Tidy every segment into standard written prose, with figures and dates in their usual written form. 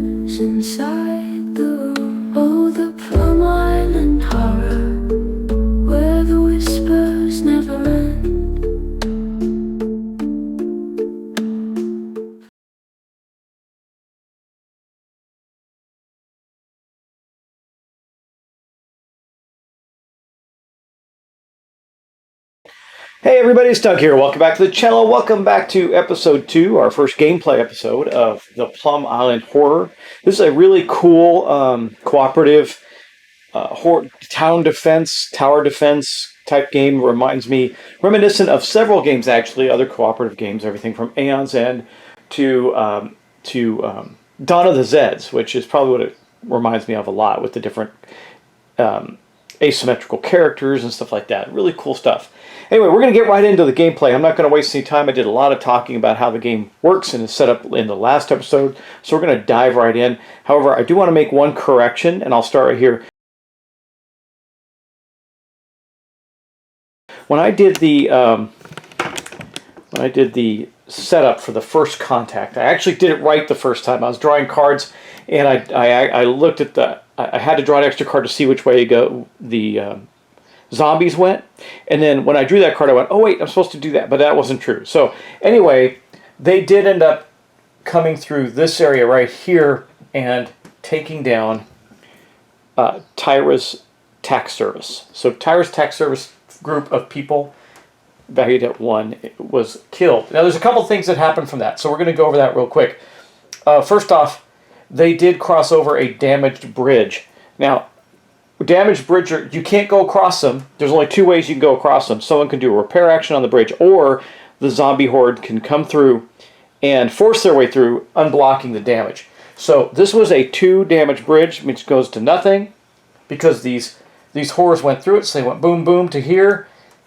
whispers inside the room. Oh, the Plum Island Horror, where the whispers never end. Hey everybody, it's Doug here. Welcome back to the channel. Welcome back to episode 2, our first gameplay episode of the Plum Island Horror. This is a really cool cooperative tower defense type game. Reminds me, reminiscent of several games actually, other cooperative games, everything from Aeon's End to Dawn of the Zeds, which is probably what it reminds me of a lot, with the different asymmetrical characters and stuff like that. Really cool stuff. Anyway, we're going to get right into the gameplay. I'm not going to waste any time. I did a lot of talking about how the game works and is set up in the last episode, so we're going to dive right in. However, I do want to make one correction, and I'll start right here. When I did the setup for the first contact, I actually did it right the first time. I was drawing cards, and I looked at I had to draw an extra card to see which way the zombies went, and then when I drew that card I went, oh wait, I'm supposed to do that, but that wasn't true. So anyway, they did end up coming through this area right here and taking down Tyra's tax service. So Tyra's tax service group of people, valued at 1, was killed. Now there's a couple things that happened from that, so we're going to go over that real quick. First off, they did cross over a damaged bridge. Now, damaged bridge, you can't go across them. There's only 2 ways you can go across them. Someone can do a repair action on the bridge, or the zombie horde can come through and force their way through, unblocking the damage. So this was a 2 damage bridge, which goes to nothing because these horrors went through it. So they went boom boom to here,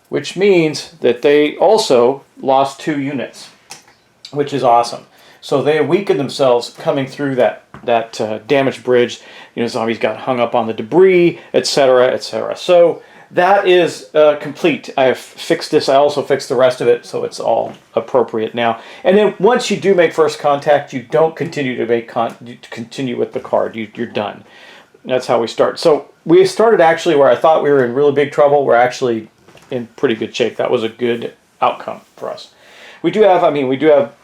which means that they also lost 2 units, which is awesome. So they weakened themselves coming through that damaged bridge. Zombies got hung up on the debris, etc., etc. So that is complete. I have fixed this. I also fixed the rest of it, so it's all appropriate now. And then once you do make first contact, you don't continue to continue with the card. You're done. That's how we start. So we started actually where I thought we were in really big trouble. We're actually in pretty good shape. That was a good outcome for us. We do have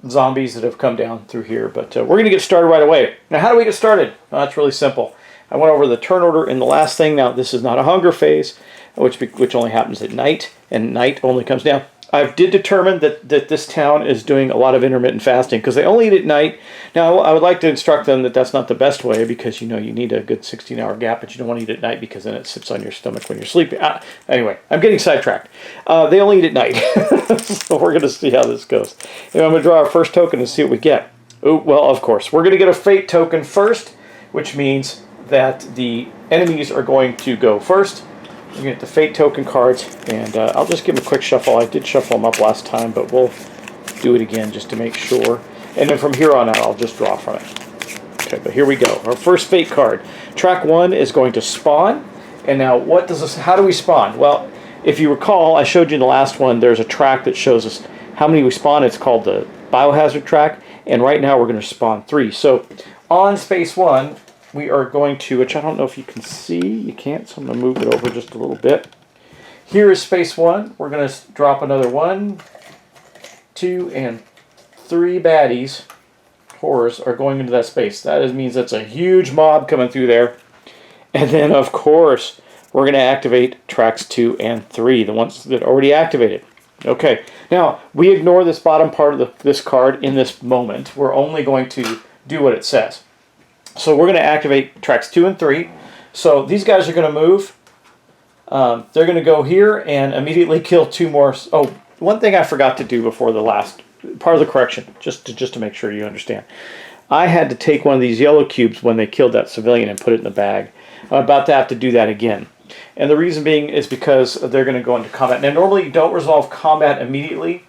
zombies that have come down through here, but we're going to get started right away. Now, how do we get started? Well, that's really simple. I went over the turn order in the last thing. Now, this is not a hunger phase, which only happens at night, and night only comes down. I did determine that this town is doing a lot of intermittent fasting because they only eat at night. Now, I would like to instruct them that that's not the best way, because you need a good 16-hour gap, but you don't want to eat at night because then it sits on your stomach when you're sleeping. Anyway, I'm getting sidetracked. They only eat at night, so we're going to see how this goes. And I'm going to draw our first token and see what we get. Oh, well, of course, we're going to get a fate token first, which means that the enemies are going to go first. We're going to get the fate token cards, and I'll just give them a quick shuffle. I did shuffle them up last time, but we'll do it again just to make sure. And then from here on out, I'll just draw from it. Okay, but here we go. Our first fate card. Track 1 is going to spawn. And now, how do we spawn? Well, if you recall, I showed you in the last one, there's a track that shows us how many we spawn. It's called the biohazard track. And right now, we're going to spawn 3. So on space 1, we are going to, which I don't know if you can see. You can't, so I'm going to move it over just a little bit. Here is space 1. We're going to drop another 1, 2, and 3 baddies. Horrors are going into that space. That means that's a huge mob coming through there. And then, of course, we're going to activate tracks 2 and 3, the ones that already activated. Okay, now, we ignore this bottom part of this card in this moment. We're only going to do what it says. So we're going to activate tracks 2 and 3. So these guys are going to move. They're going to go here and immediately kill 2 more. Oh, one thing I forgot to do before the last part of the correction, just to make sure you understand. I had to take one of these yellow cubes when they killed that civilian and put it in the bag. I'm about to have to do that again. And the reason being is because they're going to go into combat. Now, normally you don't resolve combat immediately.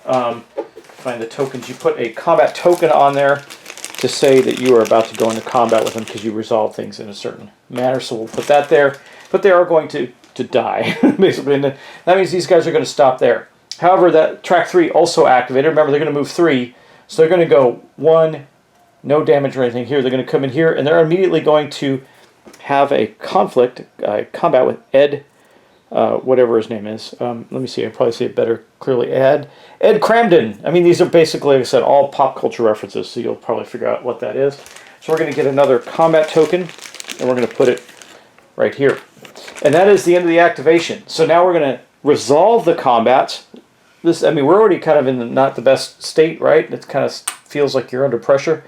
Find the tokens. You put a combat token on there to say that you are about to go into combat with them because you resolve things in a certain manner. So we'll put that there. But they are going to die, basically. And that means these guys are going to stop there. However, that track 3 also activated. Remember, they're going to move 3. So they're going to go 1, No damage or anything here. They're going to come in here, and they're immediately going to have a conflict, combat with Ed, whatever his name is. Let me see. I probably say it better clearly. Ed Cramden. I mean, these are basically, like I said, all pop culture references, so you'll probably figure out what that is. So we're going to get another combat token, and we're going to put it right here. And that is the end of the activation. So now we're going to resolve the combats. I mean, we're already kind of in not the best state, right? It kind of feels like you're under pressure.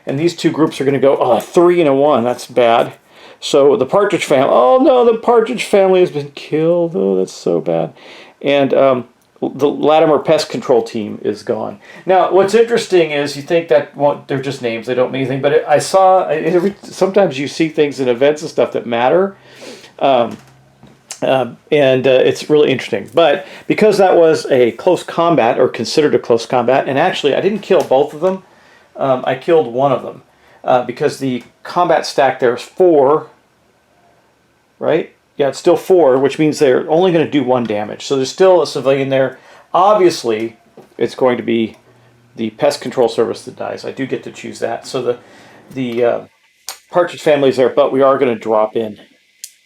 And these two groups are going to go, 3 and a 1. That's bad. So the Partridge family, oh no, the Partridge family has been killed. Oh, that's so bad. And the Latimer Pest Control team is gone. Now, what's interesting is you think that, well, they're just names, they don't mean anything. But I saw, sometimes you see things in events and stuff that matter. It's really interesting. But because that was a close combat, or considered a close combat, and actually I didn't kill both of them, I killed one of them. Because the combat stack there is 4, right? Yeah, it's still 4, which means they're only going to do 1 damage. So there's still a civilian there. Obviously, it's going to be the Pest Control Service that dies. I do get to choose that. So the Partridge family is there, but we are going to drop in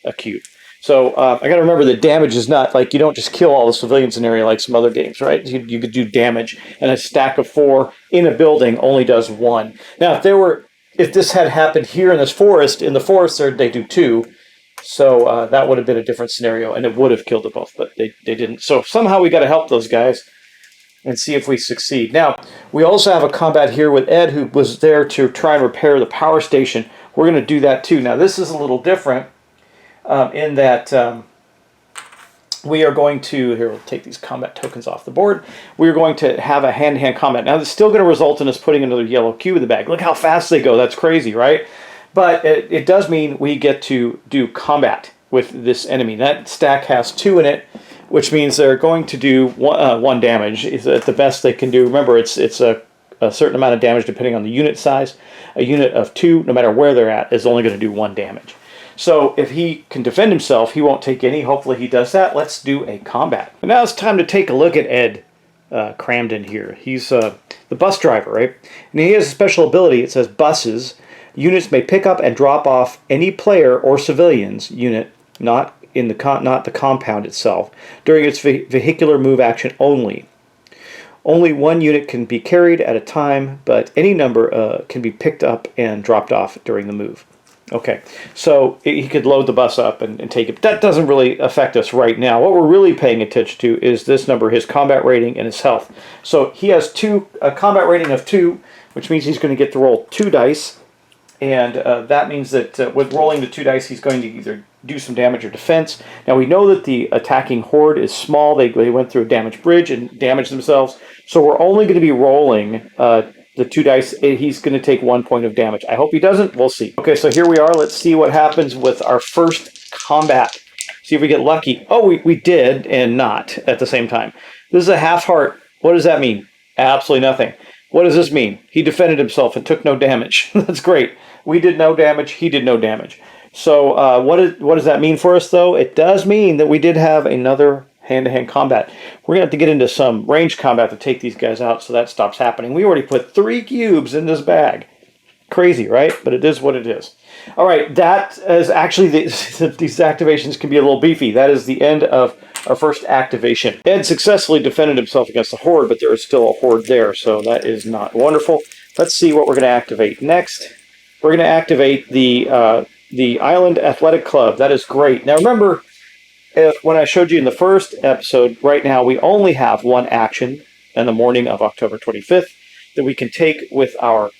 a cube. So I got to remember that damage is not like you don't just kill all the civilians in an area like some other games, right? You could do damage, and a stack of 4 in a building only does 1. Now, if this had happened here in this forest, they do 2. So that would have been a different scenario, and it would have killed them both, but they didn't. So somehow we got to help those guys and see if we succeed. Now, we also have a combat here with Ed, who was there to try and repair the power station. We're going to do that too. Now, this is a little different in that we are going to, here, we'll take these combat tokens off the board. We're going to have a hand-to-hand combat. Now, this is still going to result in us putting another yellow cube in the bag. Look how fast they go. That's crazy, right? But it does mean we get to do combat with this enemy. That stack has 2 in it, which means they're going to do 1 damage. It's at the best they can do. Remember, it's a certain amount of damage depending on the unit size. A unit of 2, no matter where they're at, is only going to do 1 damage. So if he can defend himself, he won't take any. Hopefully he does that. Let's do a combat. And now it's time to take a look at Ed Cramden here. He's the bus driver, right? And he has a special ability. It says buses. Units may pick up and drop off any player or civilian's unit, not the compound itself, during its vehicular move action only. Only 1 unit can be carried at a time, but any number can be picked up and dropped off during the move. Okay, so he could load the bus up and take it. That doesn't really affect us right now. What we're really paying attention to is this number, his combat rating and his health. So he has a combat rating of 2, which means he's going to get to roll 2 dice. And that means that with rolling the 2 dice, he's going to either do some damage or defense. Now, we know that the attacking horde is small. They went through a damaged bridge and damaged themselves. So we're only going to be rolling the 2 dice. He's going to take 1 point of damage. I hope he doesn't. We'll see. Okay, so here we are. Let's see what happens with our first combat. See if we get lucky. Oh, we did, and not at the same time. This is a half heart. What does that mean? Absolutely nothing. What does this mean? He defended himself and took no damage. That's great. We did no damage. He did no damage. So what does that mean for us, though? It does mean that we did have another hand-to-hand combat. We're going to have to get into some range combat to take these guys out, so that stops happening. We already put 3 cubes in this bag. Crazy, right? But it is what it is. All right, that is actually, these activations can be a little beefy. That is the end of our first activation. Ed successfully defended himself against the horde, but there is still a horde there, so that is not wonderful. Let's see what we're going to activate next. We're going to activate the Island Athletic Club. That is great. Now remember, when I showed you in the first episode, right now we only have 1 action in the morning of October 25th that we can take with our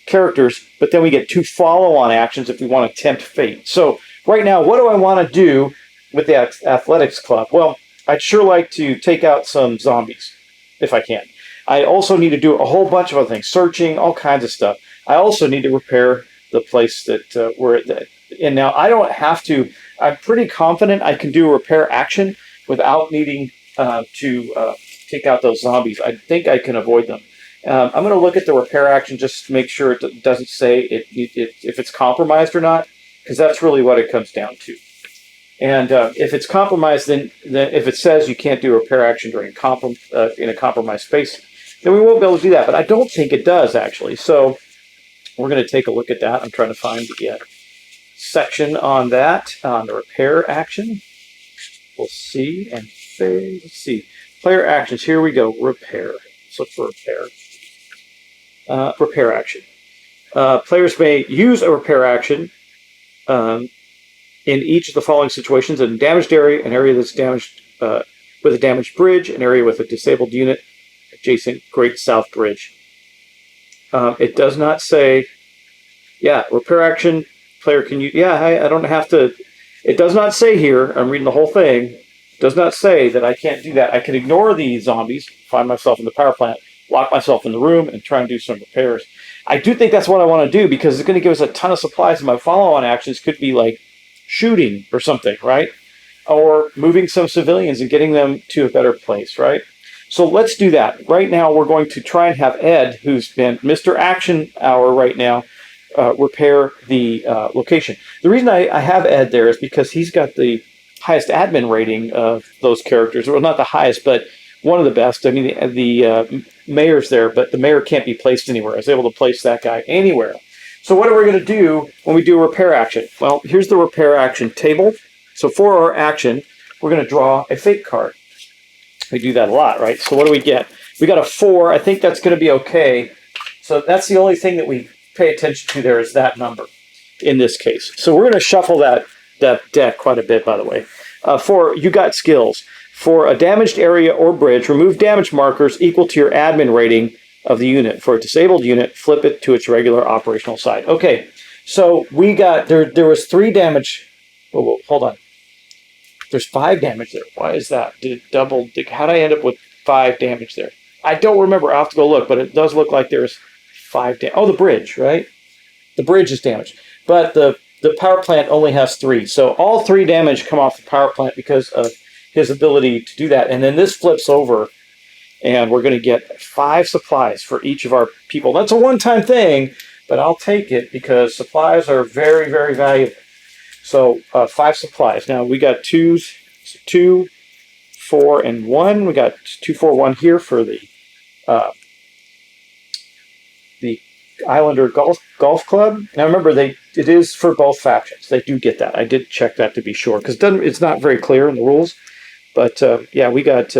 characters, but then we get 2 follow-on actions if we want to tempt fate. So right now, what do I want to do with the Athletics Club? Well, I'd sure like to take out some zombies, if I can. I also need to do a whole bunch of other things, searching, all kinds of stuff. I also need to repair the place that we're at. And now I don't have to, I'm pretty confident I can do a repair action without needing to take out those zombies. I think I can avoid them. I'm going to look at the repair action just to make sure it doesn't say if it's compromised or not, because that's really what it comes down to. And if it's compromised, then if it says you can't do a repair action during in a compromised space, then we won't be able to do that. But I don't think it does, actually. So We're going to take a look at that. I'm trying to find the section on that, on the repair action. We'll see, and let's see. Player actions, here we go, repair. Let's look for repair. Repair action. Players may use a repair action in each of the following situations: in a damaged area, an area that's damaged with a damaged bridge, an area with a disabled unit, adjacent Great South Bridge. It does not say, repair action, player can use, I don't have to, it does not say here, I'm reading the whole thing, it does not say that I can't do that. I can ignore the zombies, find myself in the power plant, lock myself in the room, and try and do some repairs. I do think that's what I want to do, because it's going to give us a ton of supplies, and my follow-on actions could be like shooting or something, right? Or moving some civilians and getting them to a better place, right? So let's do that. Right now, we're going to try and have Ed, who's been Mr. Action Hour right now, repair the location. The reason I have Ed there is because he's got the highest admin rating of those characters. Well, not the highest, but one of the best. I mean, the mayor's there, but the mayor can't be placed anywhere. I was able to place that guy anywhere. So what are we going to do when we do a repair action? Well, here's the repair action table. So for our action, we're going to draw a fake card. We do that a lot, right? So what do we get? We got a 4. I think that's going to be okay. So that's the only thing that we pay attention to there is that number in this case. So we're going to shuffle that deck quite a bit, by the way. For you got skills. For a damaged area or bridge, remove damage markers equal to your admin rating of the unit. For a disabled unit, flip it to its regular operational side. Okay, so we got, there was 3 damage. Whoa, hold on. There's 5 damage there. Why is that? Did it double? How did I end up with 5 damage there? I don't remember. I'll have to go look, but it does look like there's 5 damage. Oh, the bridge, right? The bridge is damaged. But the power plant only has 3. So all 3 damage come off the power plant because of his ability to do that. And then this flips over, and we're going to get 5 supplies for each of our people. That's a one-time thing, but I'll take it because supplies are very, very valuable. So 5 supplies. Now we got 2s, 2, 4, and 1. We got 2, 4, 1 here for the Islander Golf Club. Now remember, it is for both factions. They do get that. I did check that to be sure because it's not very clear in the rules. But yeah, we got.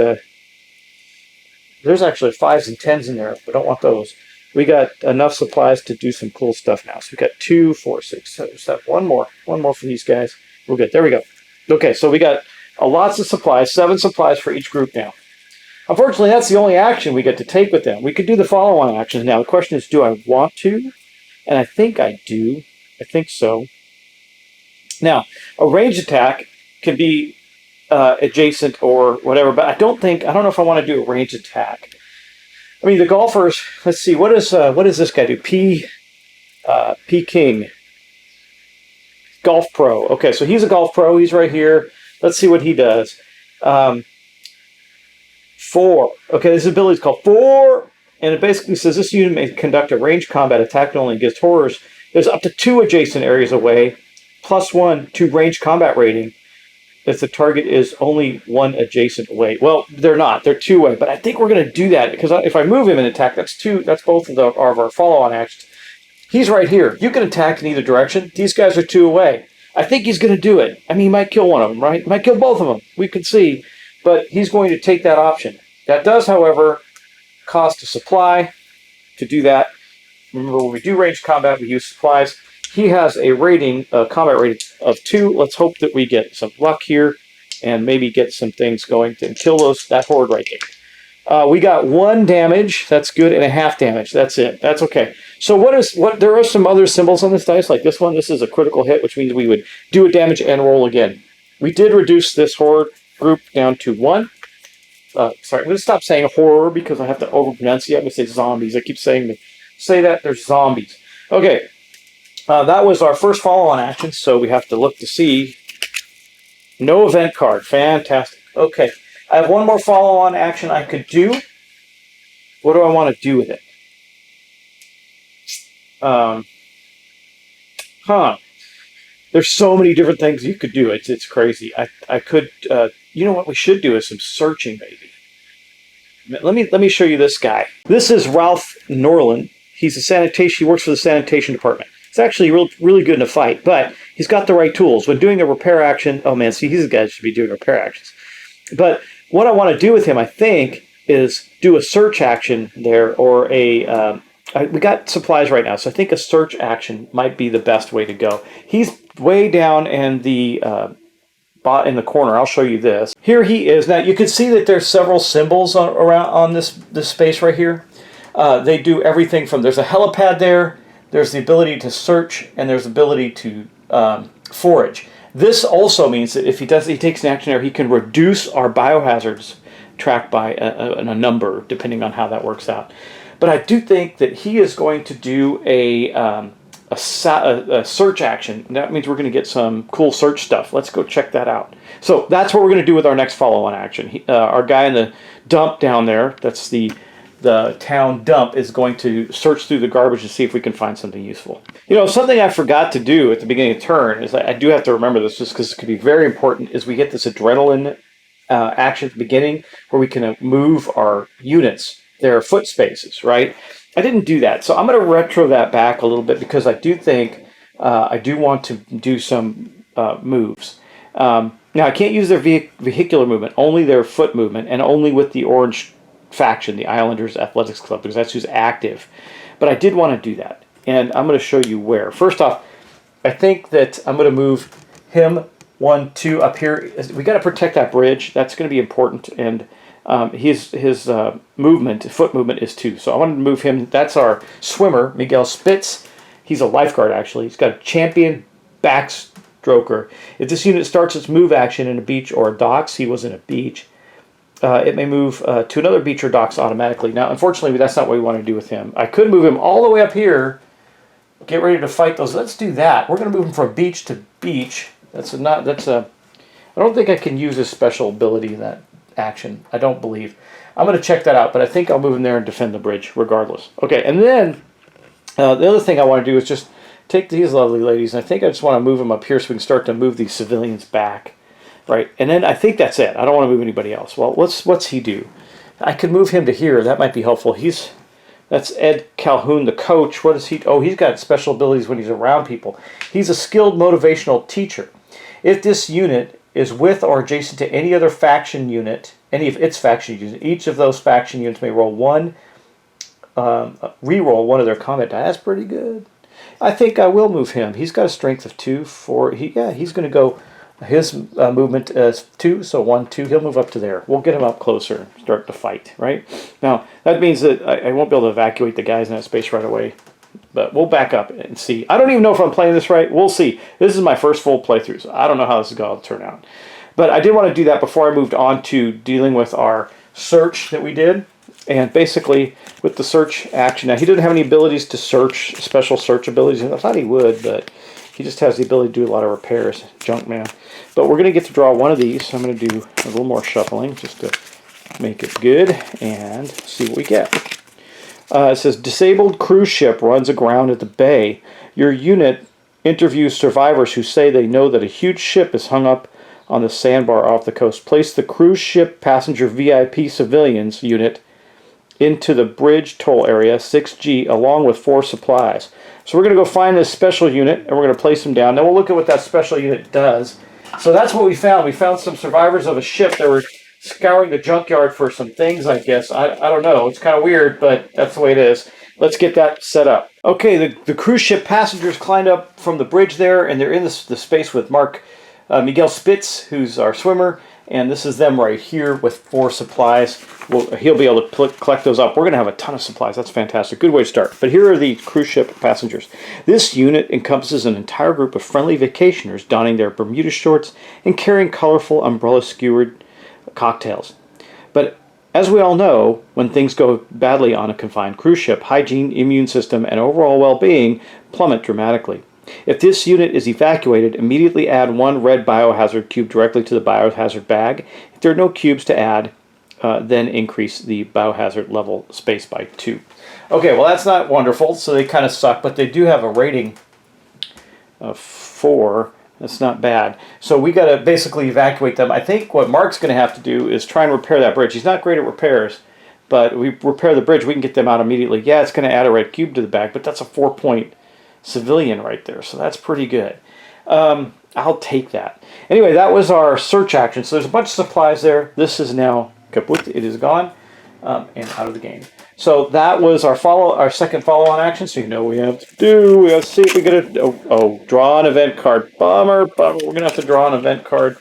There's actually 5s and 10s in there. We don't want those. We got enough supplies to do some cool stuff now. So we got 2, 4, 6, 7, 1 more for these guys. We're good. There we go. Okay, so we got lots of supplies, 7 supplies for each group now. Unfortunately, that's the only action we get to take with them. We could do the follow-on actions now. The question is, do I want to? And I think I do. I think so. Now, a range attack can be adjacent or whatever, but I don't know if I want to do a range attack. I mean, the golfers, let's see, what does this guy do? P King. Golf Pro. Okay, so he's a golf pro. He's right here. Let's see what he does. 4. Okay, this ability is called 4, and it basically says this unit may conduct a ranged combat attack only against horrors. There's up to 2 adjacent areas away, +1 to ranged combat rating if the target is only 1 adjacent away. Well, they're not. They're 2 away, but I think we're going to do that because if I move him and attack, that's 2. That's both of our follow-on actions. He's right here. You can attack in either direction. These guys are 2 away. I think he's going to do it. I mean, he might kill one of them, right? He might kill both of them. We can see. But he's going to take that option. That does, however, cost a supply to do that. Remember, when we do ranged combat, we use supplies. He has a rating, a combat rating of 2. Let's hope that we get some luck here and maybe get some things going and kill that horde right there. We got 1 damage. That's good, and a half damage. That's it. That's okay. So there are some other symbols on this dice, like this one. This is a critical hit, which means we would do a damage and roll again. We did reduce this horde group down to 1. Sorry, I'm going to stop saying horror because I have to overpronounce it. I'm going to say zombies. I keep saying that. There's zombies. Okay. That was our first follow-on action, so we have to look to see. No event card. Fantastic. Okay. I have 1 more follow-on action I could do. What do I want to do with it? There's so many different things you could do. It's crazy. I could... you know what we should do is some searching, maybe. Let me show you this guy. This is Ralph Norland. He's a sanitation. He works for the sanitation department. He's actually really good in a fight, but he's got the right tools. When doing a repair action, oh man, see, he's the guy that should be doing repair actions. But what I want to do with him, I think, is do a search action there, or we got supplies right now, so I think a search action might be the best way to go. He's way down in the corner. I'll show you this. Here he is. Now you can see that there's several symbols around on this space right here. They do everything from, there's a helipad there, there's the ability to search, and there's the ability to forage. This also means that if he takes an action there, he can reduce our biohazards tracked by a number, depending on how that works out. But I do think that he is going to do a search action. That means we're going to get some cool search stuff. Let's go check that out. So that's what we're going to do with our next follow-on action. Our guy in the dump down there, that's the town dump, is going to search through the garbage to see if we can find something useful. You know, something I forgot to do at the beginning of the turn is I do have to remember this just because it could be very important, is we get this adrenaline action at the beginning where we can move our units, their foot spaces, right? I didn't do that, so I'm going to retro that back a little bit because I do think I do want to do some moves. Now, I can't use their vehicular movement, only their foot movement, and only with the orange faction, the Islanders Athletics Club, because that's who's active. But I did want to do that, and I'm going to show you where. First off, I think that I'm going to move him 1, 2 up here. We got to protect that bridge. That's going to be important, and his movement, foot movement, is 2. So I wanted to move him. That's our swimmer, Miguel Spitz. He's a lifeguard, actually. He's got a champion backstroker. If this unit starts its move action in a beach or a docks, he was in a beach, it may move to another beach or docks automatically. Now, unfortunately, that's not what we want to do with him. I could move him all the way up here, get ready to fight those. Let's do that. We're going to move him from beach to beach. I don't think I can use his special ability in that action. I don't believe. I'm going to check that out, but I think I'll move him there and defend the bridge regardless. Okay, and then the other thing I want to do is just take these lovely ladies, and I think I just want to move them up here so we can start to move these civilians back, right? And then I think that's it. I don't want to move anybody else. Well, what's he do? I could move him to here. That might be helpful. That's Ed Calhoun, the coach. What is he? Oh, he's got special abilities when he's around people. He's a skilled motivational teacher. If this unit is with or adjacent to any other faction unit, any of its faction units, each of those faction units may roll re-roll one of their combat die. That's pretty good. I think I will move him. He's got a strength of 2. He's going to go. His movement is 2, so 1, 2. He'll move up to there. We'll get him up closer and start to fight, right? Now, that means that I won't be able to evacuate the guys in that space right away. But we'll back up and see. I don't even know if I'm playing this right. We'll see. This is my first full playthrough, so I don't know how this is going to turn out. But I did want to do that before I moved on to dealing with our search that we did. And basically, with the search action, now he didn't have any abilities to search, special search abilities. I thought he would, but he just has the ability to do a lot of repairs, junk man. But we're going to get to draw one of these. So I'm going to do a little more shuffling just to make it good and see what we get. It says, disabled cruise ship runs aground at the bay. Your unit interviews survivors who say they know that a huge ship is hung up on the sandbar off the coast. Place the cruise ship passenger VIP civilians unit into the bridge toll area 6G along with 4 supplies. So we're going to go find this special unit and we're going to place them down. Then we'll look at what that special unit does. So that's what we found. We found some survivors of a ship that were scouring the junkyard for some things, I guess. I don't know. It's kind of weird, but that's the way it is. Let's get that set up. Okay, the cruise ship passengers climbed up from the bridge there, and they're in the space with Miguel Spitz, who's our swimmer, and this is them right here with 4 supplies. He'll be able to collect those up. We're going to have a ton of supplies. That's fantastic. Good way to start. But here are the cruise ship passengers. This unit encompasses an entire group of friendly vacationers donning their Bermuda shorts and carrying colorful umbrella-skewered cocktails. But as we all know, when things go badly on a confined cruise ship, hygiene, immune system, and overall well-being plummet dramatically. If this unit is evacuated, immediately add 1 red biohazard cube directly to the biohazard bag. If there are no cubes to add, then increase the biohazard level space by 2. Okay, well that's not wonderful, so they kind of suck, but they do have a rating of 4. That's not bad. So we got to basically evacuate them. I think what Mark's going to have to do is try and repair that bridge. He's not great at repairs, but we repair the bridge, we can get them out immediately. Yeah, it's going to add a red cube to the bag, but that's a 4-point civilian right there, so that's pretty good. I'll take that. Anyway, that was our search action. So there's a bunch of supplies there. This is now kaput. It is gone and out of the game. So that was our second follow-on action. So you know what we have to do. We have to see if we get a draw an event card. Bummer. We're gonna have to draw an event card.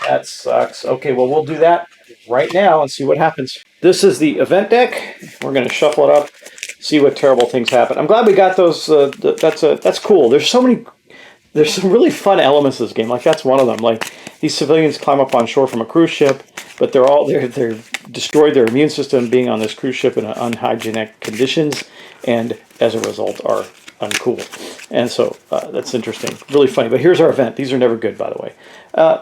That sucks. Okay, well we'll do that right now and see what happens. This is the event deck. We're gonna shuffle it up, see what terrible things happen. I'm glad we got those. That's cool. There's some really fun elements of this game. Like that's one of them. Like these civilians climb up on shore from a cruise ship, but they're destroyed their immune system being on this cruise ship in unhygienic conditions, and as a result are uncool. And so that's interesting, really funny. But here's our event. These are never good, by the way.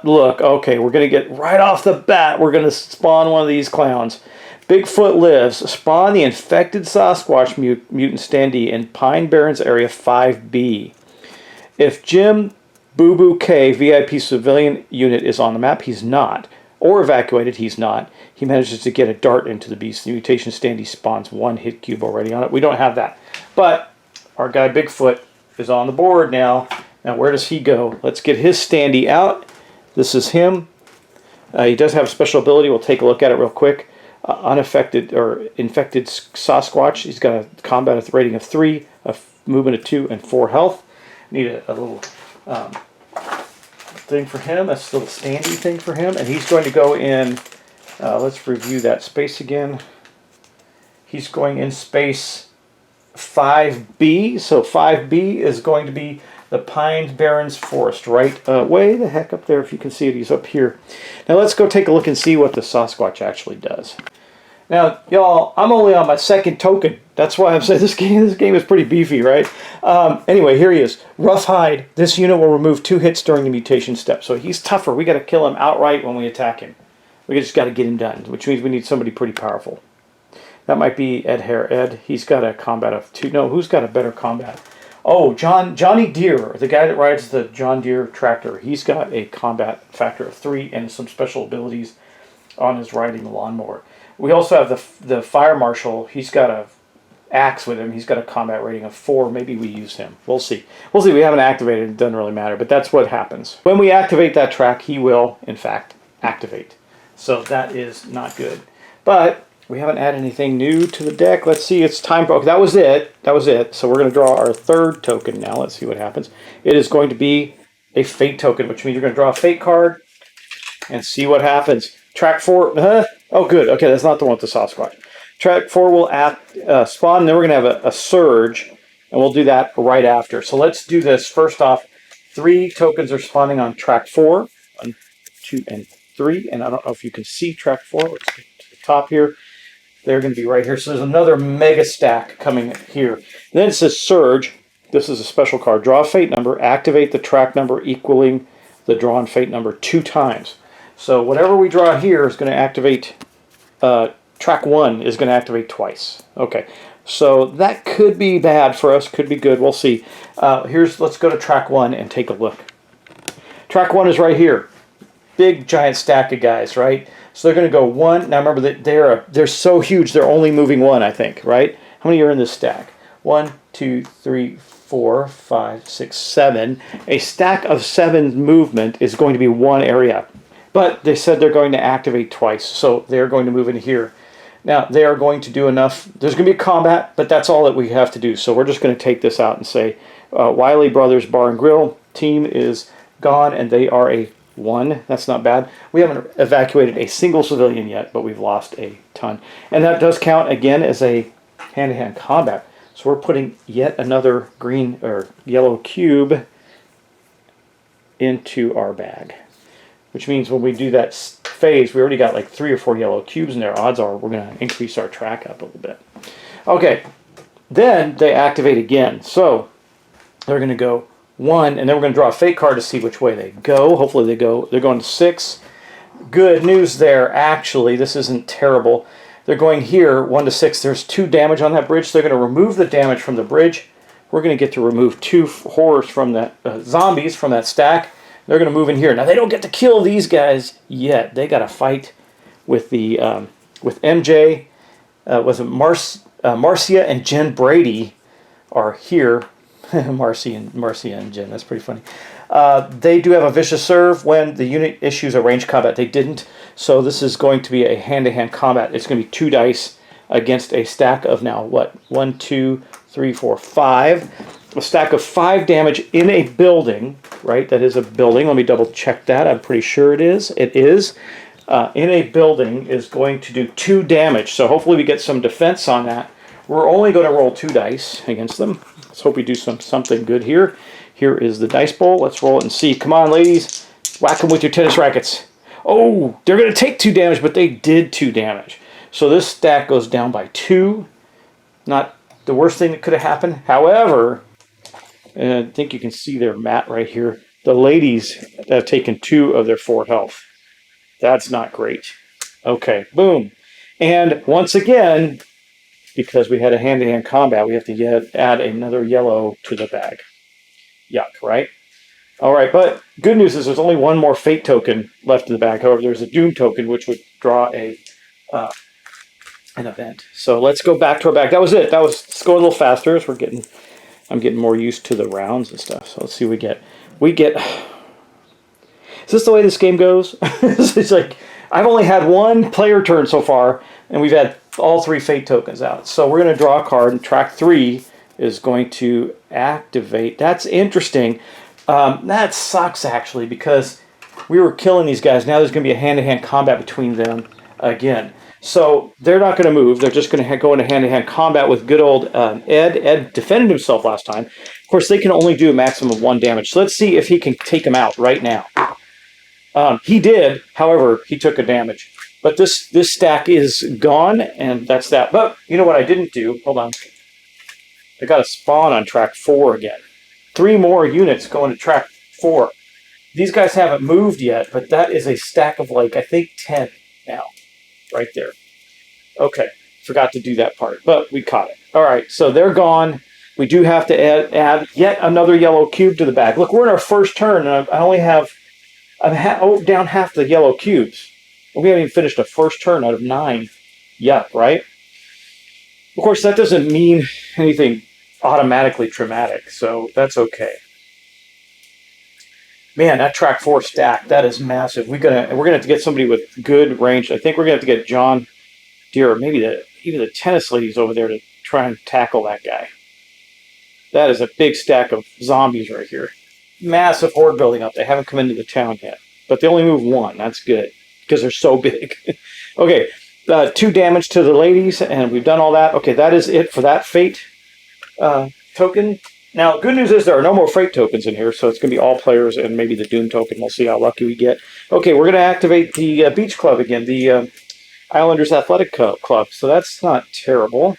Look, okay, we're gonna get right off the bat. We're gonna spawn one of these clowns. Bigfoot lives. Spawn the infected Sasquatch mutant standee in Pine Barrens area 5B. If Jim Boo Boo K VIP civilian unit is on the map, he's not. Or evacuated, he's not. He manages to get a dart into the beast. The mutation standee spawns 1 hit cube already on it. We don't have that. But our guy Bigfoot is on the board now. Now where does he go? Let's get his standee out. This is him. He does have a special ability. We'll take a look at it real quick. Unaffected or infected Sasquatch. He's got a combat rating of 3, a movement of 2, and 4 health. Need a little thing for him, a little standee thing for him, and he's going to go in, let's review that space again. He's going in space 5B, so 5B is going to be the Pine Barrens Forest, right way the heck up there, if you can see it, he's up here. Now let's go take a look and see what the Sasquatch actually does. Now, y'all, I'm only on my second token. That's why I'm saying this game is pretty beefy, right? Anyway, here he is. Rough Hide. This unit will remove 2 hits during the mutation step. So he's tougher. We got to kill him outright when we attack him. We just got to get him done, which means we need somebody pretty powerful. That might be Ed Hare Ed. He's got a combat of 2. No, who's got a better combat? Oh, Johnny Deere, the guy that rides the John Deere tractor. He's got a combat factor of 3 and some special abilities on his riding lawnmower. We also have the fire marshal. He's got a axe with him. He's got a combat rating of 4. Maybe we use him. We'll see. We'll see. We haven't activated. It doesn't really matter. But that's what happens. When we activate that track, he will, in fact, activate. So that is not good. But we haven't added anything new to the deck. Let's see. It's time. Okay, that was it. That was it. So we're going to draw our 3rd token now. Let's see what happens. It is going to be a fate token, which means you're going to draw a fate card and see what happens. Track 4. Oh, good. Okay, that's not the one with the Sasquatch. Track 4 will spawn, and then we're going to have a surge, and we'll do that right after. So let's do this. First off, 3 tokens are spawning on track 4. 1, 2, and 3. And I don't know if you can see track 4. Let's get to the top here. They're going to be right here. So there's another mega stack coming here. And then it says surge. This is a special card. Draw a fate number. Activate the track number equaling the drawn fate number 2 times. So whatever we draw here is going to activate, track 1 is going to activate twice. Okay, so that could be bad for us, could be good, we'll see. Let's go to track 1 and take a look. Track 1 is right here. Big giant stack of guys, right? So they're going to go 1. Now remember that they're so huge, they're only moving 1, I think, right? How many are in this stack? 1, 2, 3, 4, 5, 6, 7. A stack of 7 movement is going to be 1 area. But they said they're going to activate twice, so they're going to move in here. Now, they are going to do enough. There's going to be a combat, but that's all that we have to do. So we're just going to take this out and say, Wiley Brothers Bar and Grill team is gone, and they are a 1. That's not bad. We haven't evacuated a single civilian yet, but we've lost a ton. And that does count, again, as a hand-to-hand combat. So we're putting yet another green or yellow cube into our bag. Which means when we do that phase, we already got like 3 or 4 yellow cubes in there. Odds are we're going to increase our track up a little bit. Okay, then they activate again. So they're going to go 1, and then we're going to draw a fate card to see which way they go. Hopefully they're going to 6. Good news there, actually. This isn't terrible. They're going here, 1 to 6. There's 2 damage on that bridge. So they're going to remove the damage from the bridge. We're going to get to remove 2 horrors from that, zombies from that stack. They're going to move in here. Now, they don't get to kill these guys yet. They got to fight with the with MJ, was it Marcia and Jen Brady are here. Marcia and Jen, that's pretty funny. They do have a vicious serve when the unit issues a ranged combat. They didn't, so this is going to be a hand-to-hand combat. It's going to be 2 dice against a stack of now, what? 1, 2, 3, 4, 5. A stack of 5 damage in a building, right? That is a building. Let me double check that. I'm pretty sure it is. It is. In a building is going to do 2 damage. So hopefully we get some defense on that. We're only going to roll 2 dice against them. Let's hope we do something good here. Here is the dice bowl. Let's roll it and see. Come on, ladies. Whack them with your tennis rackets. Oh, they're going to take 2 damage, but they did 2 damage. So this stack goes down by 2. Not the worst thing that could have happened. However, and I think you can see their mat right here. The ladies have taken 2 of their 4 health. That's not great. Okay, boom. And once again, because we had a hand-to-hand combat, we have to add another yellow to the bag. Yuck, right? All right, but good news is there's only 1 more fate token left in the bag. However, there's a doom token, which would draw an event. So let's go back to our bag. That was it. Let's go a little faster as I'm getting more used to the rounds and stuff. So let's see what we get. Is this the way this game goes? It's like I've only had 1 player turn so far, and we've had all 3 fate tokens out. So we're going to draw a card, and track 3 is going to activate. That's interesting. That sucks, actually, because we were killing these guys. Now there's going to be a hand-to-hand combat between them again. So they're not going to move. They're just going to go into hand-to-hand combat with good old Ed. Ed defended himself last time. Of course, they can only do a maximum of 1 damage. So let's see if he can take him out right now. He did. However, he took a damage. But this stack is gone, and that's that. But you know what I didn't do? Hold on. I got a spawn on track 4 again. 3 more units going to track 4. These guys haven't moved yet, but that is a stack of, like, I think 10 now. Right there. Okay. Forgot to do that part, but we caught it. All right, so they're gone. We do have to add yet another yellow cube to the bag. Look, we're in our first turn, and I only have... I'm down half the yellow cubes. We haven't even finished a first turn out of 9. Yuck, right? Of course, that doesn't mean anything automatically traumatic, so that's okay. Man, that track 4 stack, that is massive. We're gonna have to get somebody with good range. I think we're gonna have to get John Deere, or maybe even the tennis ladies over there to try and tackle that guy. That is a big stack of zombies right here. Massive horde building up. They haven't come into the town yet, but they only move 1. That's good because they're so big. Okay, 2 damage to the ladies, and we've done all that. Okay, that is it for that fate token. Now, good news is there are no more freight tokens in here, so it's going to be all players and maybe the Doom token. We'll see how lucky we get. Okay, we're going to activate the Beach Club again, the Islanders Athletic Club, so that's not terrible.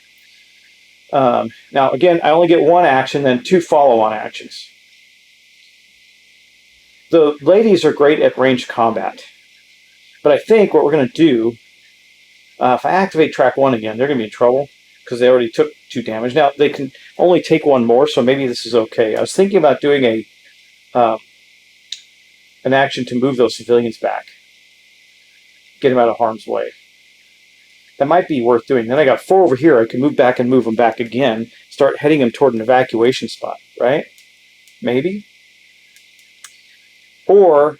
Now, again, I only get 1 action, then 2 follow-on actions. The ladies are great at ranged combat, but I think what we're going to do, if I activate track 1 again, they're going to be in trouble, because they already took 2 damage. Now, they can only take 1 more, so maybe this is okay. I was thinking about doing an action to move those civilians back. Get them out of harm's way. That might be worth doing. Then I got 4 over here. I can move back and move them back again. Start heading them toward an evacuation spot, right? Maybe? Or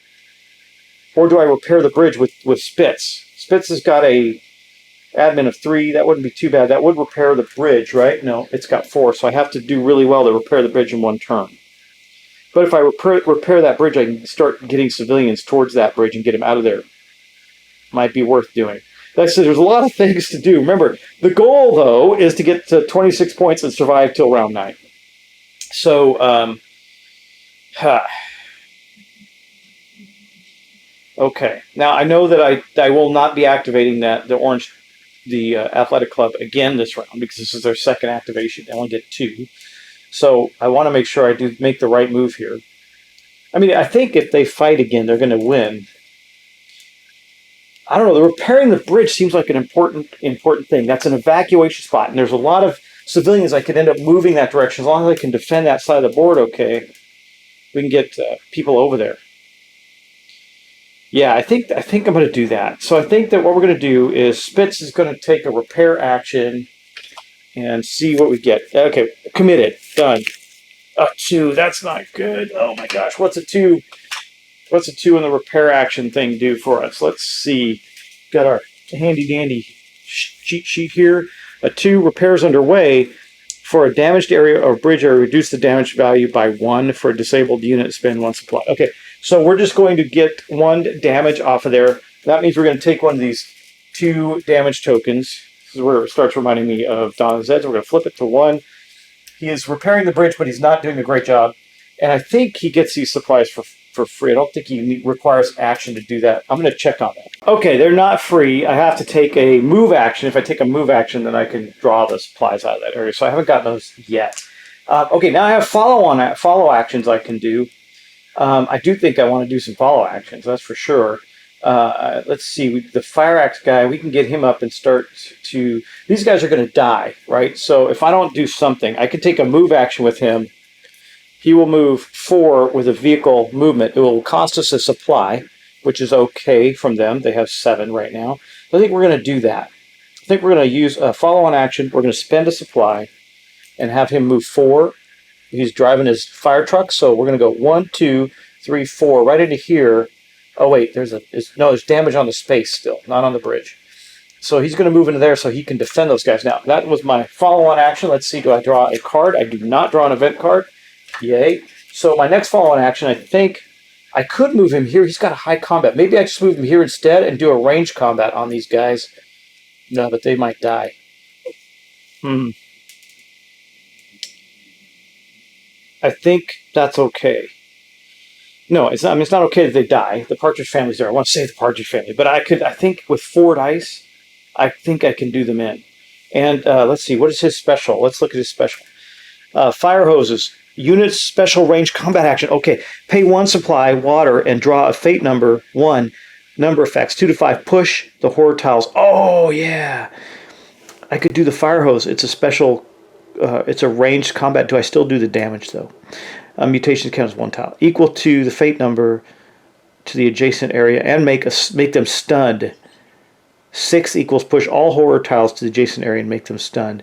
do I repair the bridge with Spitz? Spitz has got a admin of 3, that wouldn't be too bad. That would repair the bridge, right? No, it's got 4, so I have to do really well to repair the bridge in 1 turn. But if I repair that bridge, I can start getting civilians towards that bridge and get them out of there. Might be worth doing. Like I said, there's a lot of things to do. Remember, the goal, though, is to get to 26 points and survive till round 9. So, okay. Now, I know that I will not be activating the athletic club again this round, because this is their second activation. They only get 2. So I want to make sure I do make the right move here. I mean, I think if they fight again, they're going to win. I don't know. The repairing the bridge seems like an important thing. That's an evacuation spot, and there's a lot of civilians I could end up moving that direction. As long as I can defend that side of the board okay, we can get people over there. Yeah, I think I'm going to do that. So I think that what we're going to do is Spitz is going to take a repair action and see what we get. Okay, committed, done. 2. That's not good. Oh my gosh, what's a 2? What's a 2 in the repair action thing do for us? Let's see. Got our handy dandy cheat sheet here. A 2, repairs underway. For a damaged area or bridge area, reduce the damage value by 1. For a disabled unit, spend 1 supply. Okay, so we're just going to get 1 damage off of there. That means we're going to take one of these 2 damage tokens. This is where it starts reminding me of Dawn of the Zeds. We're going to flip it to 1. He is repairing the bridge, but he's not doing a great job. And I think he gets these supplies for free. I don't think he requires action to do that. I'm going to check on that. Okay, they're not free. I have to take a move action. If I take a move action, then I can draw the supplies out of that area. So I haven't gotten those yet. Okay, now I have follow actions I can do. I do think I want to do some follow actions. That's for sure. Let's see. The fire axe guy, we can get him up and start to... These guys are going to die, right? So if I don't do something, I can take a move action with him. He will move 4 with a vehicle movement. It will cost us a supply, which is okay from them. They have 7 right now. I think we're going to do that. I think we're going to use a follow-on action. We're going to spend a supply and have him move 4. He's driving his fire truck, so we're going to go 1, 2, 3, 4, right into here. Oh, wait, there's damage on the space still, not on the bridge. So he's going to move into there so he can defend those guys. Now, that was my follow-on action. Let's see, do I draw a card? I do not draw an event card. Yay. So my next follow-on action, I think I could move him here. He's got a high combat. Maybe I just move him here instead and do a range combat on these guys. No, but they might die. I think that's okay. No, it's not. I mean, it's not okay that they die. The Partridge family's there. I want to save the Partridge family, but I think with 4 dice, I think I can do them in. And let's see, what is his special? Let's look at his special. Fire hoses. Units special range combat action. Okay, pay 1 supply water and draw a fate number 1. Number effects 2 to 5. Push the horde tiles. Oh yeah, I could do the fire hose. It's a special. It's a ranged combat. Do I still do the damage though? Mutation counts 1 tile equal to the fate number to the adjacent area and make them stunned. 6 equals push all horror tiles to the adjacent area and make them stunned.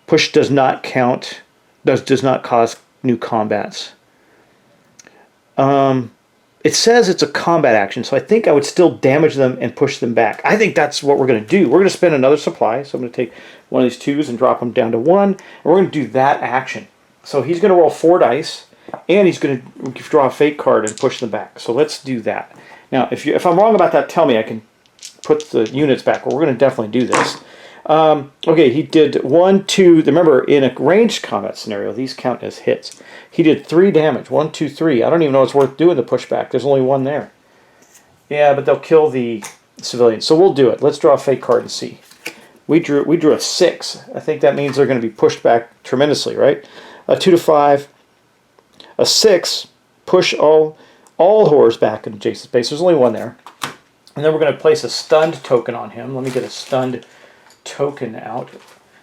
Push does not count. Does not cause new combats. It says it's a combat action, so I think I would still damage them and push them back. I think that's what we're going to do. We're going to spend another supply, so I'm going to take one of these 2s and drop them down to 1, and we're going to do that action. So he's going to roll 4 dice, and he's going to draw a fate card and push them back. So let's do that. Now, if I'm wrong about that, tell me. I can put the units back. Well, we're going to definitely do this. Okay, he did 1, 2. Remember, in a ranged combat scenario, these count as hits. He did 3 damage. 1, 2, 3. I don't even know it's worth doing the pushback. There's only 1 there. Yeah, but they'll kill the civilians. So we'll do it. Let's draw a fate card and see. We drew a 6. I think that means they're going to be pushed back tremendously, right? A 2 to 5. A 6. Push all horrors back in adjacent space. There's only 1 there. And then we're going to place a stunned token on him. Let me get a stunned token out.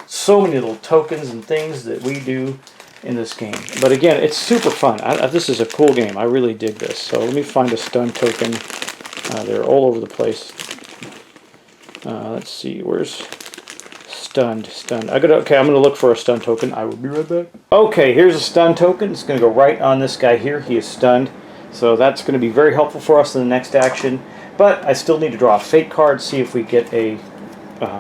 So many little tokens and things that we do in this game. But again, it's super fun. This is a cool game. I really dig this. So let me find a stun token. They're all over the place. Let's see. Where's stunned? Okay, I'm going to look for a stun token. I will be right back. Okay, here's a stun token. It's going to go right on this guy here. He is stunned. So that's going to be very helpful for us in the next action. But I still need to draw a fate card, see if we get a...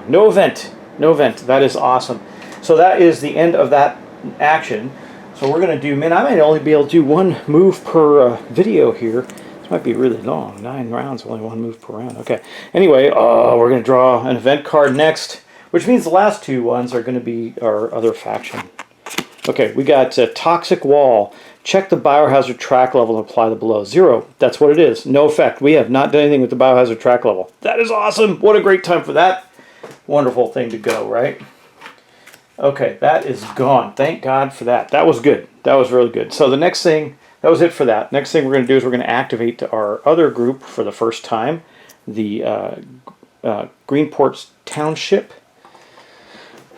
no event. That is awesome. So that is the end of that action. So we're going to do... Man, I might only be able to do 1 move per video here. This might be really long. 9 rounds, only 1 move per round. Okay. Anyway, we're going to draw an event card next, which means the last 2 ones are going to be our other faction. Okay, we got Toxic Wall. Check the biohazard track level and apply the below. 0. That's what it is. No effect. We have not done anything with the biohazard track level. That is awesome. What a great time for that wonderful thing to go, right? Okay, that is gone. Thank God for that. That was good. That was really good. So the next thing, that was it for that. Next thing we're going to do is we're going to activate our other group for the first time, the Greenport's Township.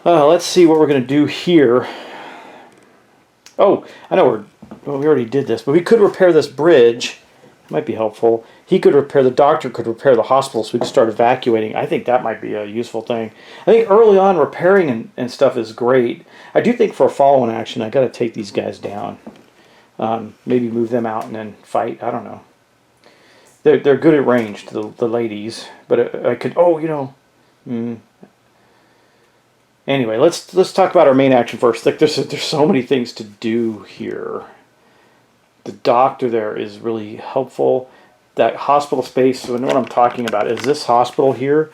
Let's see what we're going to do here. Oh, I know we already did this, but we could repair this bridge Might be helpful. He could repair, the doctor could repair the hospital so we could start evacuating. I think that might be a useful thing. I think early on repairing and stuff is great. I do think for a follow-on action, I got to take these guys down. Maybe move them out and then fight. I don't know. They're good at range, the ladies. But I could, oh, you know. Anyway, let's talk about our main action first. Like there's so many things to do here. The doctor there is really helpful. That hospital space, so I know what I'm talking about. Is this hospital here?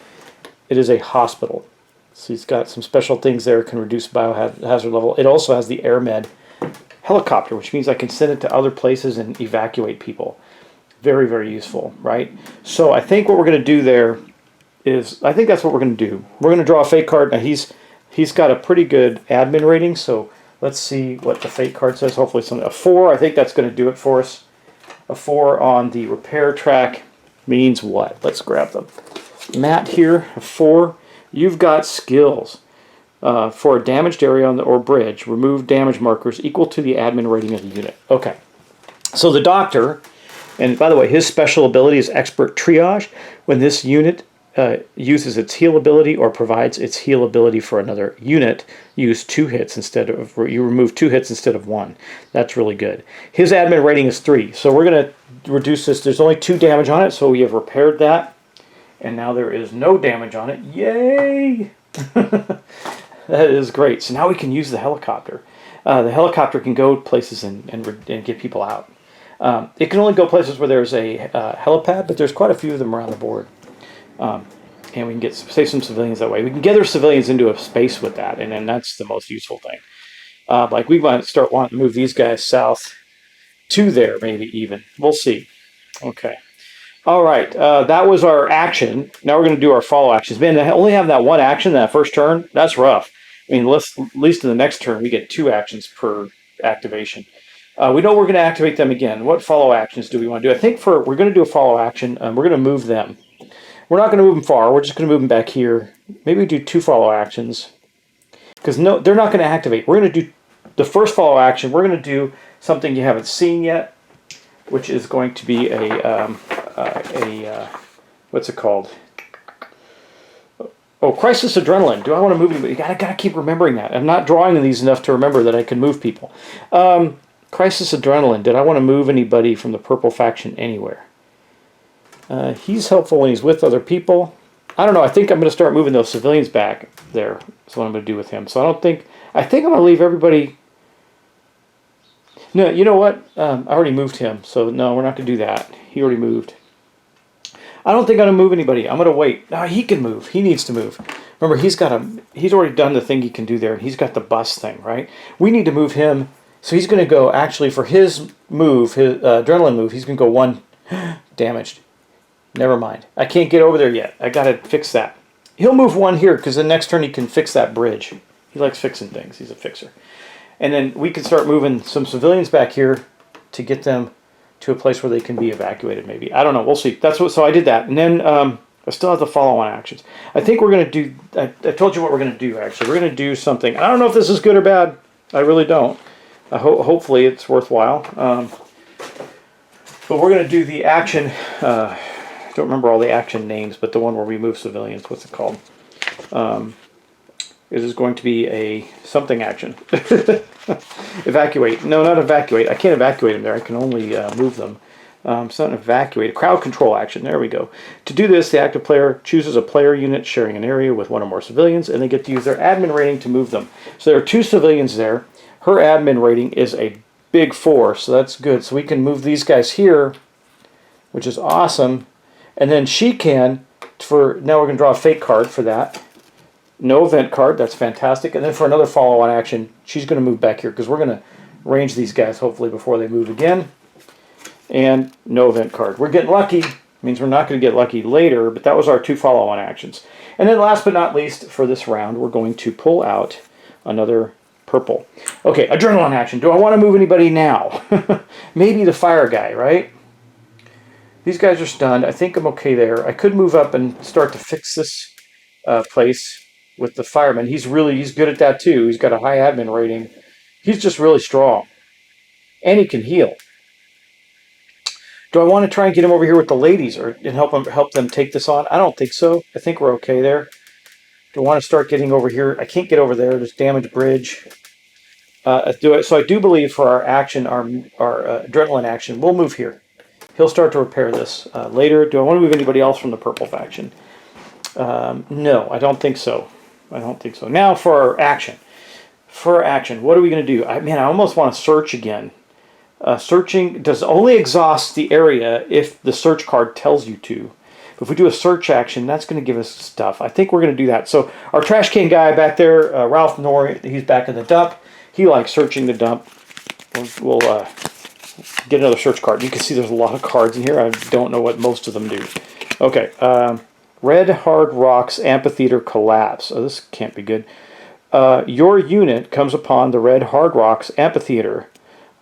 It is a hospital. So he's got some special things there, can reduce biohazard level. It also has the AirMed helicopter, which means I can send it to other places and evacuate people. Very, very useful, right? So I think what we're going to do there is, I think that's what we're going to do. We're going to draw a fate card. Now he's got a pretty good admin rating, so let's see what the fate card says. Hopefully something. A 4, I think that's going to do it for us. A 4 on the repair track means what? Let's grab them. Matt here, a 4. You've got skills. For a damaged area on the or bridge, remove damage markers equal to the admin rating of the unit. Okay. So the doctor, and by the way, his special ability is expert triage. When this unit uses its heal ability or provides its heal ability for another unit, use 2 hits instead of, you remove 2 hits instead of 1. That's really good. His admin rating is 3, so we're going to reduce this. There's only 2 damage on it, so we have repaired that, and now there is no damage on it. Yay! That is great. So now we can use the helicopter. The helicopter can go places and get people out. It can only go places where there's a helipad, but there's quite a few of them around the board. And we can get, save some civilians that way. We can gather civilians into a space with that, and then that's the most useful thing. Like we might start wanting to move these guys south to there, maybe even. We'll see. Okay. All right. That was our action. Now we're going to do our follow actions. Man, to only have that one action that first turn, that's rough. I mean, at least in the next turn, we get 2 actions per activation. We know we're going to activate them again. What follow actions do we want to do? I think we're going to do a follow action. We're going to move them. We're not going to move them far. We're just going to move them back here. Maybe we do 2 follow actions. Because no, they're not going to activate. We're going to do the first follow action. We're going to do something you haven't seen yet, which is going to be what's it called? Oh, crisis adrenaline. Do I want to move anybody? You gotta keep remembering that. I'm not drawing these enough to remember that I can move people. Crisis adrenaline. Did I want to move anybody from the purple faction anywhere? He's helpful when he's with other people. I don't know. I think I'm going to start moving those civilians back there. That's what I'm going to do with him. So I think I'm going to leave everybody. No, you know what? I already moved him. So no, we're not going to do that. He already moved. I don't think I'm going to move anybody. I'm going to wait. No, he can move. He needs to move. Remember, he's already done the thing he can do there, and he's got the bus thing, right? We need to move him. So he's going to go, actually, for his move, his adrenaline move, he's going to go 1 damaged. Never mind. I can't get over there yet. I got to fix that. He'll move 1 here, because the next turn he can fix that bridge. He likes fixing things. He's a fixer. And then we can start moving some civilians back here to get them to a place where they can be evacuated, maybe. I don't know. We'll see. So I did that. And then I still have the follow-on actions. I think we're going to do... I told you what we're going to do, actually. We're going to do something. I don't know if this is good or bad. I really don't. Hopefully it's worthwhile. But we're going to do the action... I don't remember all the action names, but the one where we move civilians. What's it called? It is going to be a something action. Evacuate. No, not evacuate. I can't evacuate them there. I can only move them. It's not an evacuate. A crowd control action. There we go. To do this, the active player chooses a player unit sharing an area with 1 or more civilians, and they get to use their admin rating to move them. So there are 2 civilians there. Her admin rating is a big 4, so that's good. So we can move these guys here, which is awesome. And then she can, now we're going to draw a fate card for that. No event card, that's fantastic. And then for another follow-on action, she's going to move back here because we're going to range these guys hopefully before they move again. And no event card. We're getting lucky. Means we're not going to get lucky later, but that was our 2 follow-on actions. And then last but not least for this round, we're going to pull out another purple. Okay, adrenaline action. Do I want to move anybody now? Maybe the fire guy, right? These guys are stunned. I think I'm okay there. I could move up and start to fix this place with the fireman. He's good at that too. He's got a high admin rating. He's just really strong. And he can heal. Do I want to try and get him over here with the ladies and help them take this on? I don't think so. I think we're okay there. Do I want to start getting over here? I can't get over there. There's damaged bridge. So I do believe for our action, our adrenaline action, we'll move here. He'll start to repair this later. Do I want to move anybody else from the purple faction? No, I don't think so. I don't think so. Now for our action. For our action, what are we going to do? I almost want to search again. Searching does only exhaust the area if the search card tells you to. But if we do a search action, that's going to give us stuff. I think we're going to do that. So our trash can guy back there, Ralph Nori, he's back in the dump. He likes searching the dump. We'll get another search card. You can see there's a lot of cards in here. I don't know what most of them do. Okay. Red Hard Rocks Amphitheater Collapse. Oh, this can't be good. Your unit comes upon the Red Hard Rocks Amphitheater,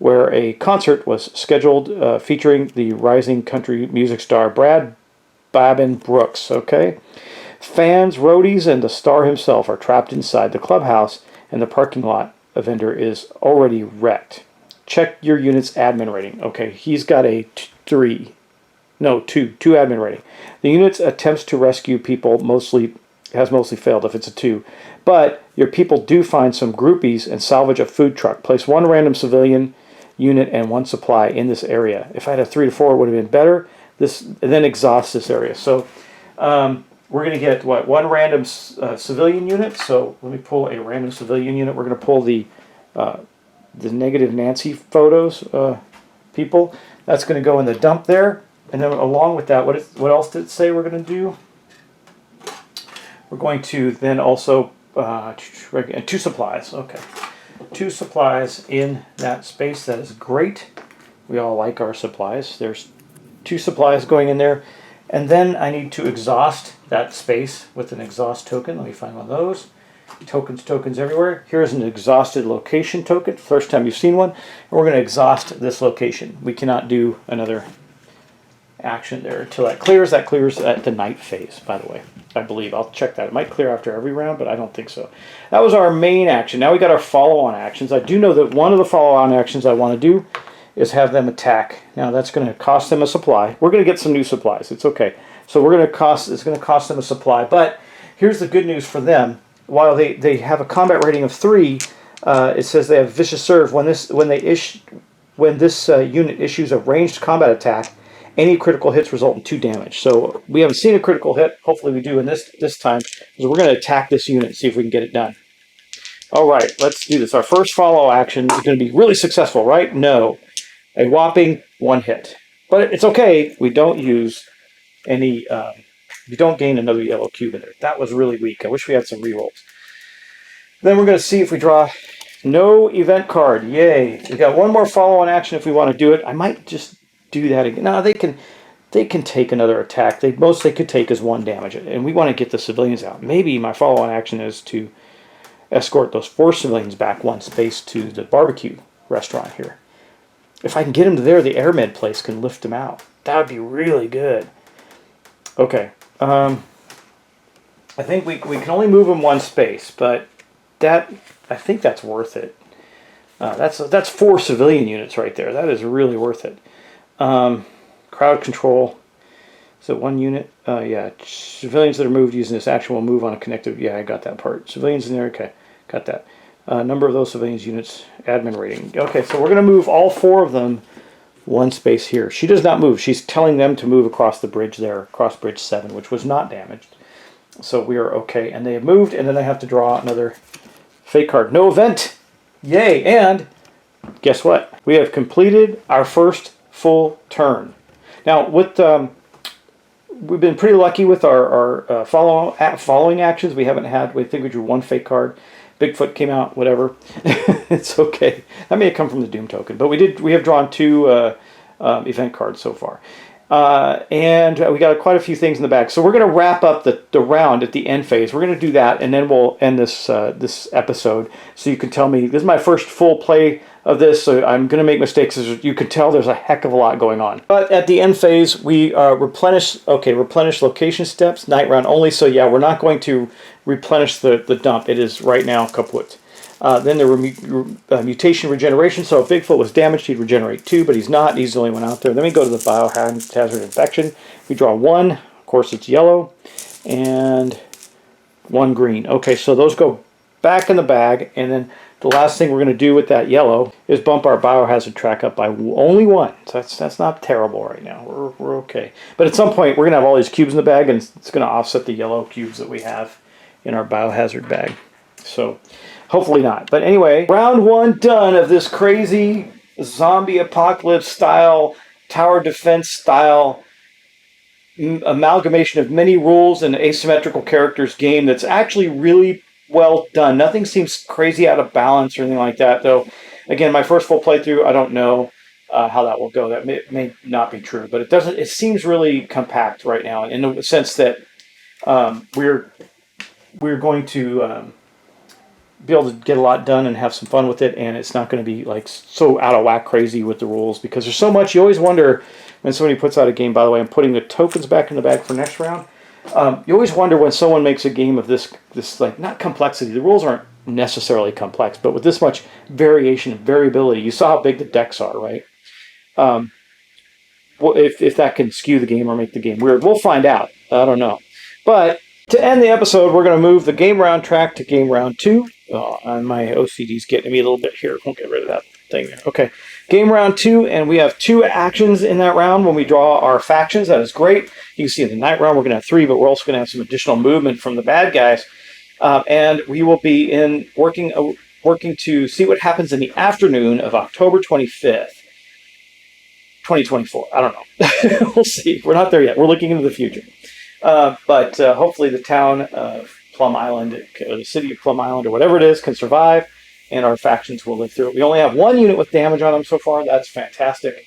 where a concert was scheduled featuring the rising country music star Brad Babin Brooks. Okay, fans, roadies, and the star himself are trapped inside the clubhouse, and the parking lot vendor is already wrecked. Check your unit's admin rating. Okay, he's got a 2 admin rating. The unit's attempts to rescue people has mostly failed if it's a 2. But your people do find some groupies and salvage a food truck. Place 1 random civilian unit and 1 supply in this area. If I had a 3 to 4, it would have been better. This then exhausts this area. So we're going to get, 1 random civilian unit. So let me pull a random civilian unit. We're going to pull the negative Nancy photos people. That's going to go in the dump there. And then along with that, what else did it say we're going to do? We're going to then also 2 supplies. Okay, 2 supplies in that space. That is great. We all like our supplies. There's 2 supplies going in there. And then I need to exhaust that space with an exhaust token. Let me find one of those. Tokens everywhere. Here's an exhausted location token. First time you've seen one. And we're going to exhaust this location. We cannot do another action there until that clears. That clears at the night phase, by the way. I believe. I'll check that. It might clear after every round, but I don't think so. That was our main action. Now we got our follow-on actions. I do know that one of the follow-on actions I want to do is have them attack. Now that's going to cost them a supply. We're going to get some new supplies. It's okay. So it's going to cost them a supply. But here's the good news for them. While they have a combat rating of 3, it says they have vicious serve. When this unit issues a ranged combat attack, any critical hits result in 2 damage. So we haven't seen a critical hit. Hopefully we do in this time. Because we're going to attack this unit and see if we can get it done. All right, let's do this. Our first follow action is going to be really successful, right? No. A whopping 1 hit. But it's okay. We don't use any... we don't gain another yellow cube in there. That was really weak. I wish we had some rerolls. Then we're going to see if we draw no event card. Yay. We got 1 more follow-on action if we want to do it. I might just do that again. No, they can take another attack. Most they could take is 1 damage. And we want to get the civilians out. Maybe my follow-on action is to escort those 4 civilians back 1 space to the barbecue restaurant here. If I can get them to there, the AirMed place can lift them out. That would be really good. Okay. I think we can only move them 1 space, but I think that's worth it. That's 4 civilian units right there. That is really worth it. Crowd control. So 1 unit. Yeah, civilians that are moved using this action will move on a connected. Yeah, I got that part. Civilians in there. Okay, got that. Number of those civilians units. Admin rating. Okay, so we're going to move all 4 of them 1 space here. She does not move. She's telling them to move across the bridge there, across bridge 7, which was not damaged. So we are okay. And they have moved, and then I have to draw another fake card. No event! Yay! And guess what? We have completed our first full turn. Now, with we've been pretty lucky with our following actions. We think we drew 1 fake card. Bigfoot came out, whatever. It's okay. That may have come from the Doom token, but we have drawn 2 event cards so far. And we got quite a few things in the back. So we're going to wrap up the round at the end phase. We're going to do that, and then we'll end this episode. So you can tell me, this is my first full play of this, so I'm going to make mistakes. As you can tell, there's a heck of a lot going on. But at the end phase, we replenish location steps, night round only. So yeah, we're not going to replenish the dump. It is right now kaput. Then there were mutation regeneration. So if Bigfoot was damaged, he'd regenerate 2, but he's not. He's the only one out there. Then we go to the biohazard infection. We draw 1. Of course, it's yellow. And 1 green. Okay, so those go back in the bag. And then the last thing we're going to do with that yellow is bump our biohazard track up by only 1. So that's not terrible right now. We're okay. But at some point, we're going to have all these cubes in the bag, and it's going to offset the yellow cubes that we have in our biohazard bag. So hopefully not. But anyway, round 1 done of this crazy zombie apocalypse style, tower defense style amalgamation of many rules and asymmetrical characters game that's actually really well done. Nothing seems crazy out of balance or anything like that, though. Again, my first full playthrough, I don't know how that will go. That may not be true, but it seems really compact right now in the sense that we're going to be able to get a lot done and have some fun with it, and it's not going to be like so out of whack crazy with the rules, because there's so much. You always wonder when somebody puts out a game, by the way, I'm putting the tokens back in the bag for next round. You always wonder when someone makes a game of this like, not complexity, the rules aren't necessarily complex, but with this much variation and variability, you saw how big the decks are, right? Well, if that can skew the game or make the game weird, we'll find out. I don't know. But to end the episode, we're going to move the game round track to game round 2. And my OCD's getting me a little bit here. We'll get rid of that thing there. Okay, game round 2, and we have 2 actions in that round when we draw our factions. That is great. You can see in the night round we're going to have 3, but we're also going to have some additional movement from the bad guys. And we will be working to see what happens in the afternoon of October 25th. 2024. I don't know. We'll see. We're not there yet. We're looking into the future. But hopefully the town of Plum Island, or the city of Plum Island, or whatever it is, can survive, and our factions will live through it. We only have 1 unit with damage on them so far. That's fantastic.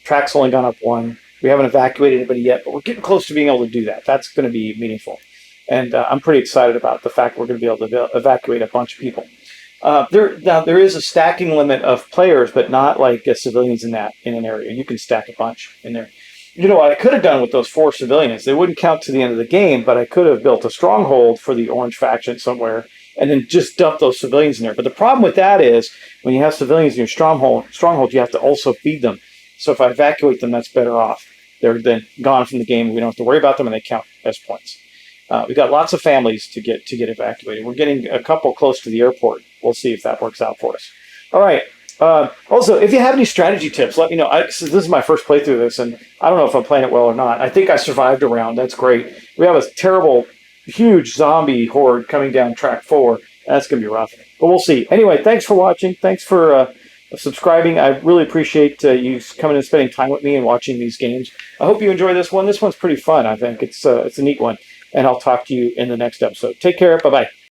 Track's only gone up 1. We haven't evacuated anybody yet, but we're getting close to being able to do that. That's going to be meaningful. And I'm pretty excited about the fact we're going to be able to evacuate a bunch of people. There is a stacking limit of players, but not like civilians in an area. You can stack a bunch in there. You know what I could have done with those 4 civilians? They wouldn't count to the end of the game, but I could have built a stronghold for the orange faction somewhere and then just dump those civilians in there. But the problem with that is when you have civilians in your stronghold, you have to also feed them. So if I evacuate them, that's better off. They're then gone from the game. We don't have to worry about them, and they count as points. We've got lots of families to get evacuated. We're getting a couple close to the airport. We'll see if that works out for us. All right. Also, if you have any strategy tips, let me know. This is my first playthrough of this, and I don't know if I'm playing it well or not. I think I survived a round. That's great. We have a terrible, huge zombie horde coming down track 4. That's going to be rough. But we'll see. Anyway, thanks for watching. Thanks for subscribing. I really appreciate you coming and spending time with me and watching these games. I hope you enjoy this one. This one's pretty fun, I think. It's a neat one. And I'll talk to you in the next episode. Take care. Bye-bye.